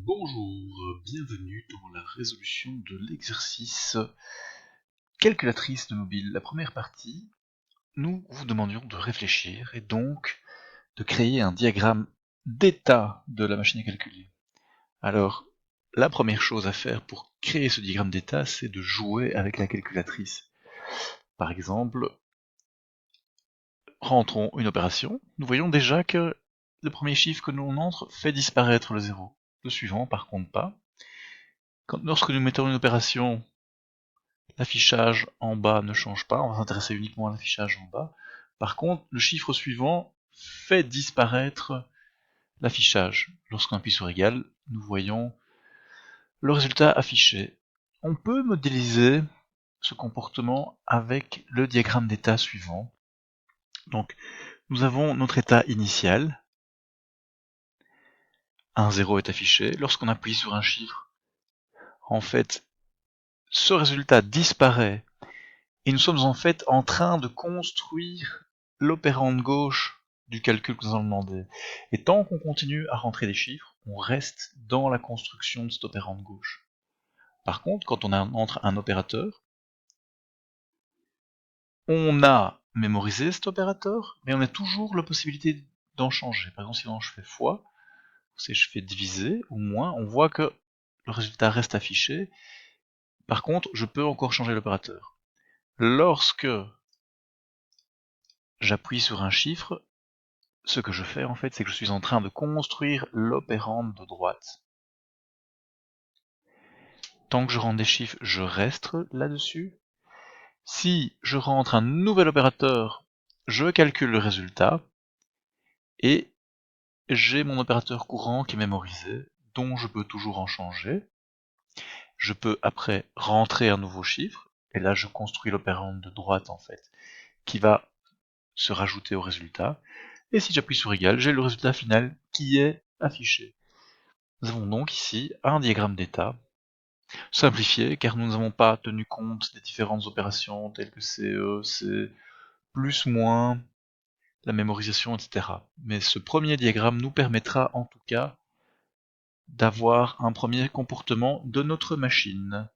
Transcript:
Bonjour, bienvenue dans la résolution de l'exercice calculatrice de mobile. La première partie, nous vous demandions de réfléchir et donc de créer un diagramme d'état de la machine à calculer. Alors, la première chose à faire pour créer ce diagramme d'état, c'est de jouer avec la calculatrice. Par exemple, rentrons une opération. Nous voyons déjà que le premier chiffre que l'on entre fait disparaître le 0. Le suivant, par contre, pas. Lorsque nous mettons une opération, l'affichage en bas ne change pas, on va s'intéresser uniquement à l'affichage en bas. Par contre, le chiffre suivant fait disparaître l'affichage. Lorsqu'on appuie sur égal, nous voyons le résultat affiché. On peut modéliser ce comportement avec le diagramme d'état suivant. Donc, nous avons notre état initial. Un 0 est affiché. Lorsqu'on appuie sur un chiffre, en fait, ce résultat disparaît. Et nous sommes en fait en train de construire l'opérande gauche du calcul que nous allons demander. Et tant qu'on continue à rentrer des chiffres, on reste dans la construction de cette opérande gauche. Par contre, quand on entre un opérateur, on a mémorisé cet opérateur, mais on a toujours la possibilité d'en changer. Par exemple, si je fais fois, si je fais diviser ou moins, on voit que le résultat reste affiché. Par contre, je peux encore changer l'opérateur. Lorsque j'appuie sur un chiffre, ce que je fais en fait, c'est que je suis en train de construire l'opérande de droite. Tant que je rentre des chiffres, je reste là-dessus. Si je rentre un nouvel opérateur, je calcule le résultat, et j'ai mon opérateur courant qui est mémorisé, dont je peux toujours en changer. Je peux après rentrer un nouveau chiffre, et là je construis l'opérande de droite en fait, qui va se rajouter au résultat. Et si j'appuie sur égal, j'ai le résultat final qui est affiché. Nous avons donc ici un diagramme d'état simplifié, car nous n'avons pas tenu compte des différentes opérations telles que CE, C, plus, moins, la mémorisation, etc. Mais ce premier diagramme nous permettra en tout cas d'avoir un premier comportement de notre machine.